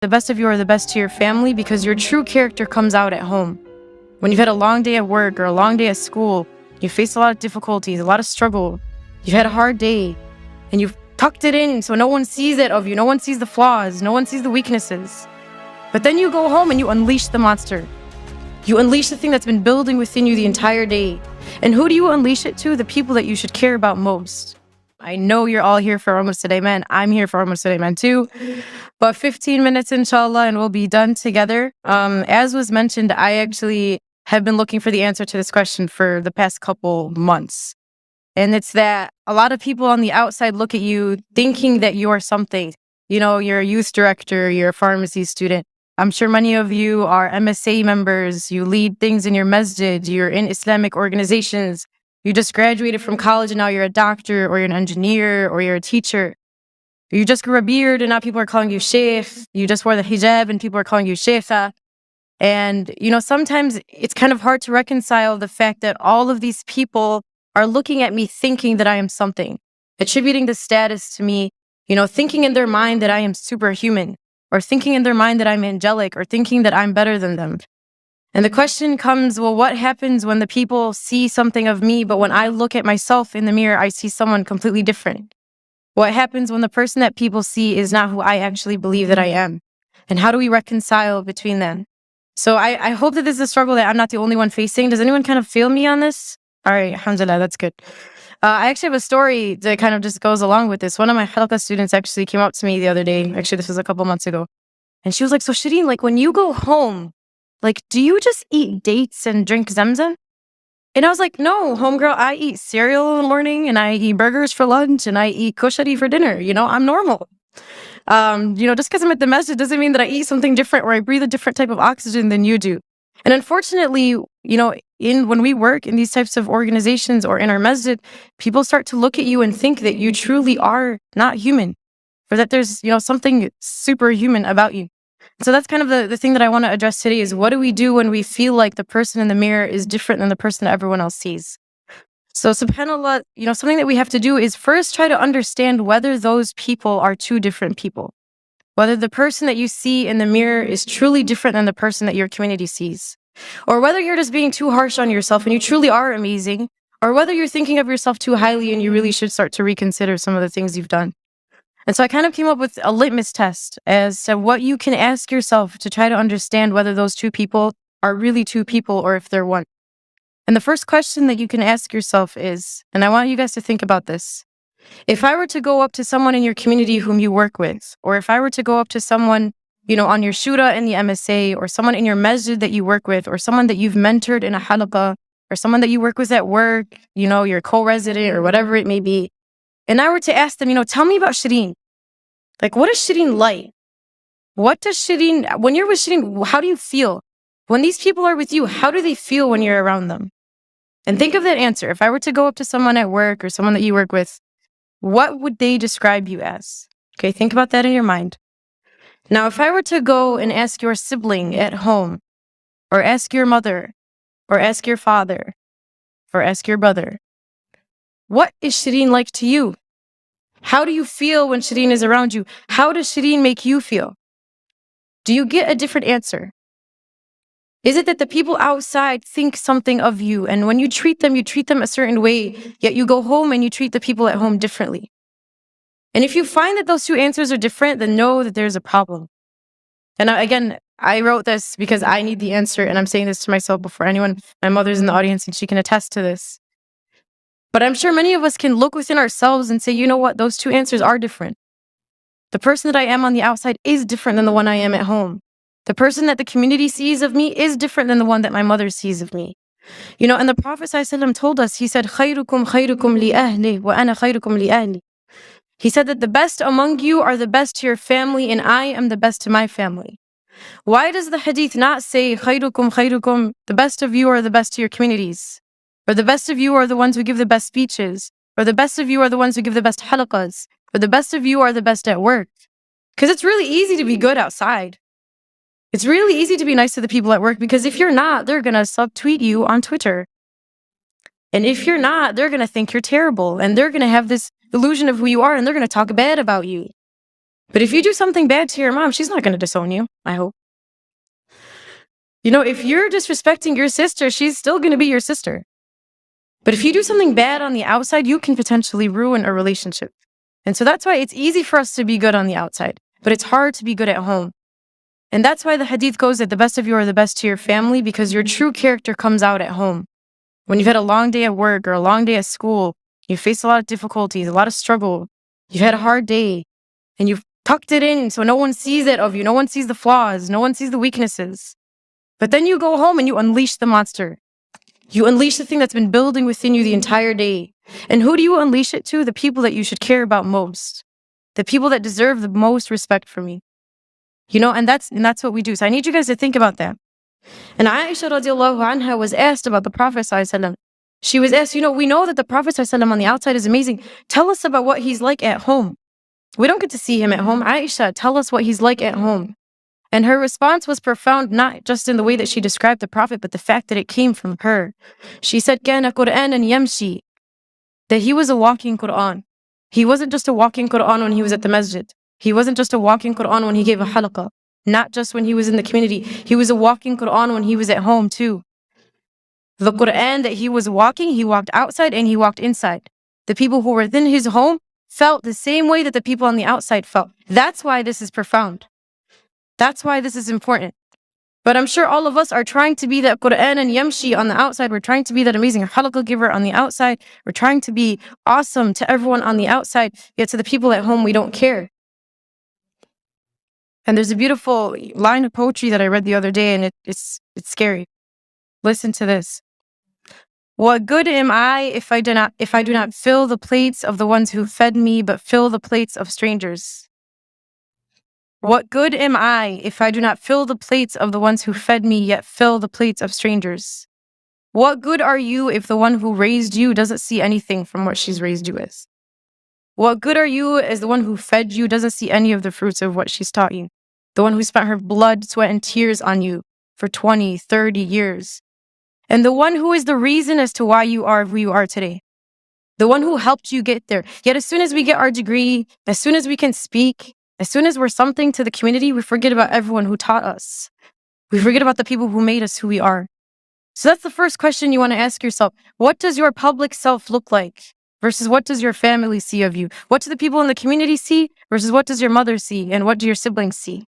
The best of you are the best to your family because your true character comes out at home. When you've had a long day at work or a long day at school, you face a lot of difficulties, a lot of struggle. You've had a hard day and you've tucked it in so no one sees it of you. No one sees the flaws. No one sees the weaknesses. But then you go home and you unleash the monster. You unleash the thing that's been building within you the entire day. And who do you unleash it to? The people that you should care about most. I know you're all here for Almost Today, man. I'm here for Almost Today, man, too. But 15 minutes, inshallah, and we'll be done together. As was mentioned, I actually have been looking for the answer to this question for the past couple months. And it's that a lot of people on the outside look at you thinking that you are something. You know, you're a youth director, you're a pharmacy student. I'm sure many of you are MSA members. You lead things in your masjid. You're in Islamic organizations. You just graduated from college and now you're a doctor or you're an engineer or you're a teacher. You just grew a beard and now people are calling you sheikh. You just wore the hijab and people are calling you sheikha. And, you know, sometimes it's kind of hard to reconcile the fact that all of these people are looking at me thinking that I am something, attributing the status to me, you know, thinking in their mind that I am superhuman, or thinking in their mind that I'm angelic, or thinking that I'm better than them. And the question comes, well, what happens when the people see something of me, but when I look at myself in the mirror, I see someone completely different? What happens when the person that people see is not who I actually believe that I am? And how do we reconcile between them? So I hope that this is a struggle that I'm not the only one facing. Does anyone kind of feel me on this? All right, alhamdulillah, that's good. I actually have a story that kind of just goes along with this. One of my halqa students actually came up to me the other day. Actually, this was a couple months ago. And she was like, so SHEREEN, like when you go home, like, do you just eat dates and drink Zamzam? And I was like, no, homegirl, I eat cereal in the morning and I eat burgers for lunch and I eat kushari for dinner. You know, I'm normal. You know, just because I'm at the masjid doesn't mean that I eat something different or I breathe a different type of oxygen than you do. And unfortunately, you know, when we work in these types of organizations or in our masjid, people start to look at you and think that you truly are not human, or that there's, you know, something superhuman about you. So that's kind of the thing that I want to address today is what do we do when we feel like the person in the mirror is different than the person that everyone else sees? So subhanAllah, you know, something that we have to do is first try to understand whether those people are two different people. Whether the person that you see in the mirror is truly different than the person that your community sees. Or whether you're just being too harsh on yourself and you truly are amazing. Or whether you're thinking of yourself too highly and you really should start to reconsider some of the things you've done. And so I kind of came up with a litmus test as to what you can ask yourself to try to understand whether those two people are really two people or if they're one. And the first question that you can ask yourself is, and I want you guys to think about this, if I were to go up to someone in your community whom you work with, or if I were to go up to someone, you know, on your shura in the MSA, or someone in your masjid that you work with, or someone that you've mentored in a halaqah, or someone that you work with at work, you know, your co-resident or whatever it may be, and I were to ask them, you know, tell me about SHEREEN. Like, what is SHEREEN like? What does SHEREEN, when you're with SHEREEN, how do you feel? When these people are with you, how do they feel when you're around them? And think of that answer. If I were to go up to someone at work or someone that you work with, what would they describe you as? Okay, think about that in your mind. Now, if I were to go and ask your sibling at home, or ask your mother, or ask your father, or ask your brother, what is SHEREEN like to you? How do you feel when SHEREEN is around you? How does SHEREEN make you feel? Do you get a different answer? Is it that the people outside think something of you, and when you treat them a certain way, yet you go home and you treat the people at home differently? And if you find that those two answers are different, then know that there's a problem. And again, I wrote this because I need the answer, and I'm saying this to myself before anyone. My mother's in the audience and she can attest to this. But I'm sure many of us can look within ourselves and say, you know what, those two answers are different. The person that I am on the outside is different than the one I am at home. The person that the community sees of me is different than the one that my mother sees of me. You know, and the Prophet ﷺ told us, he said, خَيْرُكُمْ خَيْرُكُمْ لِأَهْلِهِ وَأَنَا خَيْرُكُمْ لِأَهْلِي. He said that the best among you are the best to your family and I am the best to my family. Why does the hadith not say, خَيْرُكُمْ خَيْرُكُمْ, the best of you are the best to your communities? Or the best of you are the ones who give the best speeches? Or the best of you are the ones who give the best halaqas? Or the best of you are the best at work? Because it's really easy to be good outside. It's really easy to be nice to the people at work because if you're not, they're going to subtweet you on Twitter. And if you're not, they're going to think you're terrible and they're going to have this illusion of who you are and they're going to talk bad about you. But if you do something bad to your mom, she's not going to disown you, I hope. If you're disrespecting your sister, she's still going to be your sister. But if you do something bad on the outside, you can potentially ruin a relationship. And so that's why it's easy for us to be good on the outside, but it's hard to be good at home. And that's why the hadith goes that the best of you are the best to your family, because your true character comes out at home. When you've had a long day at work or a long day at school, you face a lot of difficulties, a lot of struggle, you've had a hard day, and you've tucked it in so no one sees it of you, no one sees the flaws, no one sees the weaknesses. But then you go home and you unleash the monster. You unleash the thing that's been building within you the entire day. And who do you unleash it to? The people that you should care about most. The people that deserve the most respect from you. And that's what we do. So I need you guys to think about that. And Aisha radiallahu anha was asked about the Prophet ﷺ. She was asked, we know that the Prophet ﷺ on the outside is amazing. Tell us about what he's like at home. We don't get to see him at home. Aisha, tell us what he's like at home. And her response was profound, not just in the way that she described the Prophet, but the fact that it came from her. She said, كَانَ قُرْآنًا يَمْشِي, that he was a walking Qur'an. He wasn't just a walking Qur'an when he was at the masjid. He wasn't just a walking Qur'an when he gave a halaqah. Not just when he was in the community. He was a walking Qur'an when he was at home too. The Qur'an that he was walking, he walked outside and he walked inside. The people who were within his home felt the same way that the people on the outside felt. That's why this is profound. That's why this is important. But I'm sure all of us are trying to be that Qur'an and Yamshi on the outside. We're trying to be that amazing halaqah giver on the outside. We're trying to be awesome to everyone on the outside, yet to the people at home, we don't care. And there's a beautiful line of poetry that I read the other day, and it's scary. Listen to this. What good am I if I do not fill the plates of the ones who fed me, but fill the plates of strangers? What good am I if I do not fill the plates of the ones who fed me, yet fill the plates of strangers? What good are you if the one who raised you doesn't see anything from what she's raised you as? What good are you as the one who fed you doesn't see any of the fruits of what she's taught you? The one who spent her blood, sweat, and tears on you for 20, 30 years. And the one who is the reason as to why you are who you are today. The one who helped you get there. Yet as soon as we get our degree, as soon as we can speak, as soon as we're something to the community, we forget about everyone who taught us. We forget about the people who made us who we are. So that's the first question you want to ask yourself. What does your public self look like versus what does your family see of you? What do the people in the community see versus what does your mother see and what do your siblings see?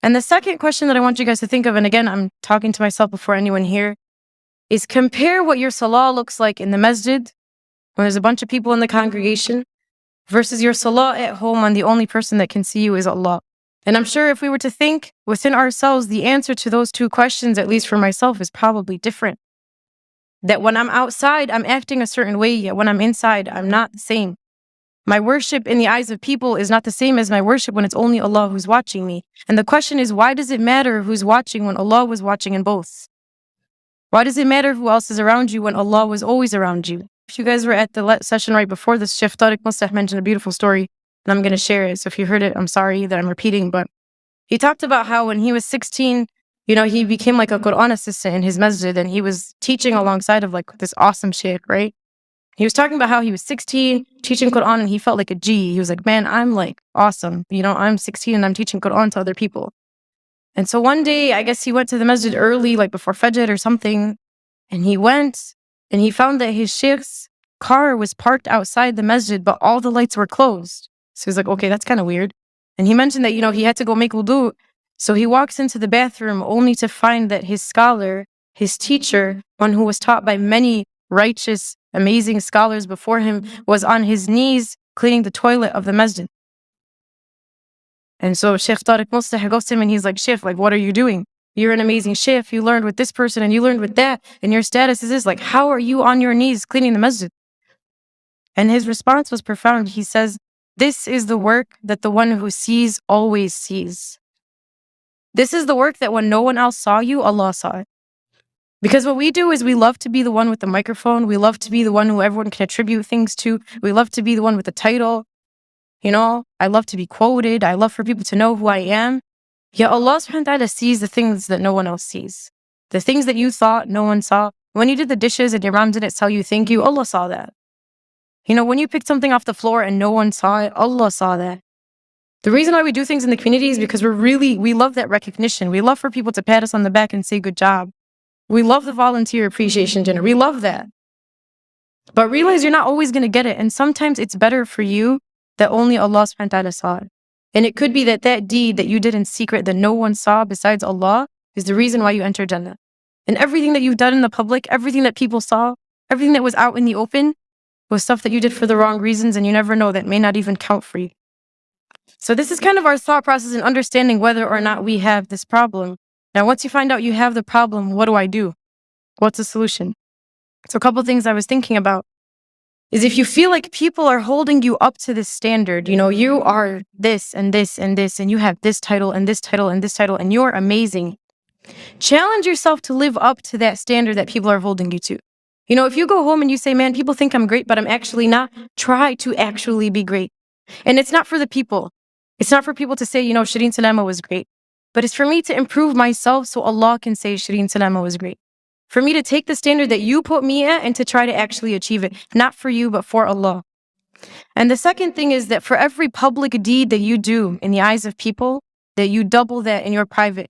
And the second question that I want you guys to think of, and again, I'm talking to myself before anyone here, is compare what your salah looks like in the masjid when there's a bunch of people in the congregation versus your salah at home when the only person that can see you is Allah. And I'm sure if we were to think within ourselves, the answer to those two questions, at least for myself, is probably different. That when I'm outside, I'm acting a certain way, yet when I'm inside, I'm not the same. My worship in the eyes of people is not the same as my worship when it's only Allah who's watching me. And the question is, why does it matter who's watching when Allah was watching in both? Why does it matter who else is around you when Allah was always around you? If you guys were at the session right before this, Sheikh Tariq Mustah mentioned a beautiful story, and I'm going to share it. So if you heard it, I'm sorry that I'm repeating, but he talked about how when he was 16, he became like a Quran assistant in his masjid, and he was teaching alongside of like this awesome sheikh, right? He was talking about how he was 16, teaching Quran, and he felt like a G. He was like, man, I'm like awesome. I'm 16 and I'm teaching Quran to other people. And so one day, I guess he went to the masjid early, like before Fajr or something, and he went and he found that his sheikh's car was parked outside the masjid, but all the lights were closed. So he's like, okay, that's kind of weird. And he mentioned that, he had to go make wudu. So he walks into the bathroom only to find that his scholar, his teacher, one who was taught by many righteous, amazing scholars before him, was on his knees cleaning the toilet of the masjid. And so Sheikh Tariq Mustah goes to him and he's like, Sheikh, like, what are you doing? You're an amazing sheikh. You learned with this person and you learned with that. And your status is this. Like, how are you on your knees cleaning the masjid? And his response was profound. He says, this is the work that the one who sees always sees. This is the work that when no one else saw you, Allah saw it. Because what we do is we love to be the one with the microphone. We love to be the one who everyone can attribute things to. We love to be the one with the title. I love to be quoted. I love for people to know who I am. Yet Allah subhanahu wa ta'ala sees the things that no one else sees. The things that you thought no one saw. When you did the dishes and your mom didn't tell you thank you, Allah saw that. When you picked something off the floor and no one saw it, Allah saw that. The reason why we do things in the community is because we love that recognition. We love for people to pat us on the back and say good job. We love the volunteer appreciation dinner. We love that. But realize you're not always going to get it. And sometimes it's better for you that only Allah subhanahu wa ta'ala saw it. And it could be that that deed that you did in secret that no one saw besides Allah is the reason why you entered Jannah. And everything that you've done in the public, everything that people saw, everything that was out in the open was stuff that you did for the wrong reasons, and you never know, that may not even count for you. So this is kind of our thought process in understanding whether or not we have this problem. Now, once you find out you have the problem, what do I do? What's the solution? So a couple of things I was thinking about is if you feel like people are holding you up to this standard, you are this and this and this, and you have this title and this title and this title, and you're amazing. Challenge yourself to live up to that standard that people are holding you to. If you go home and you say, man, people think I'm great, but I'm actually not, try to actually be great. And it's not for the people. It's not for people to say, Shireen Salama was great. But it's for me to improve myself so Allah can say Shireen Salama was great. For me to take the standard that you put me at and to try to actually achieve it. Not for you, but for Allah. And the second thing is that for every public deed that you do in the eyes of people, that you double that in your private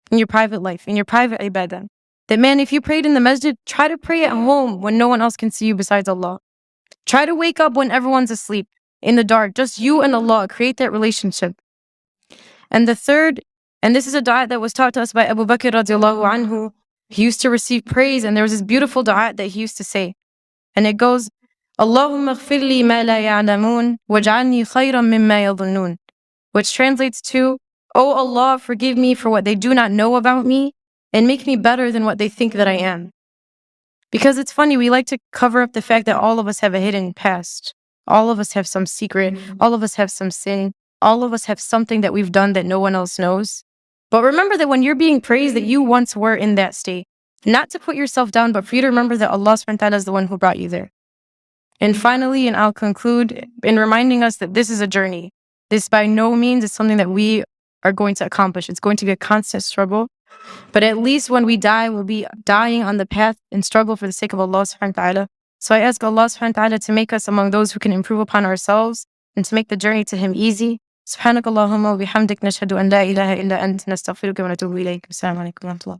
life, in your private ibadah. That, man, if you prayed in the masjid, try to pray at home when no one else can see you besides Allah. Try to wake up when everyone's asleep, in the dark, just you and Allah. Create that relationship. And the third, and this is a dua that was taught to us by Abu Bakr radiallahu anhu. He used to receive praise, and there was this beautiful dua that he used to say. And it goes, Allahumma ighfir li ma la ya'lamun, waj'alni khayran mimma yadhunnun. Which translates to, Oh Allah, forgive me for what they do not know about me, and make me better than what they think that I am. Because it's funny, we like to cover up the fact that all of us have a hidden past. All of us have some secret. All of us have some sin. All of us have something that we've done that no one else knows. But remember that when you're being praised, that you once were in that state. Not to put yourself down, but for you to remember that Allah subhanahu wa ta'ala is the one who brought you there. And finally, and I'll conclude in reminding us that this is a journey. This by no means is something that we are going to accomplish. It's going to be a constant struggle. But at least when we die, we'll be dying on the path and struggle for the sake of Allah subhanahu wa ta'ala. So I ask Allah subhanahu wa ta'ala to make us among those who can improve upon ourselves and to make the journey to Him easy. سبحانك اللهم وبحمدك نشهد أن لا إله إلا أنت نستغفرك ونتوب إليك. السلام عليكم ورحمة الله.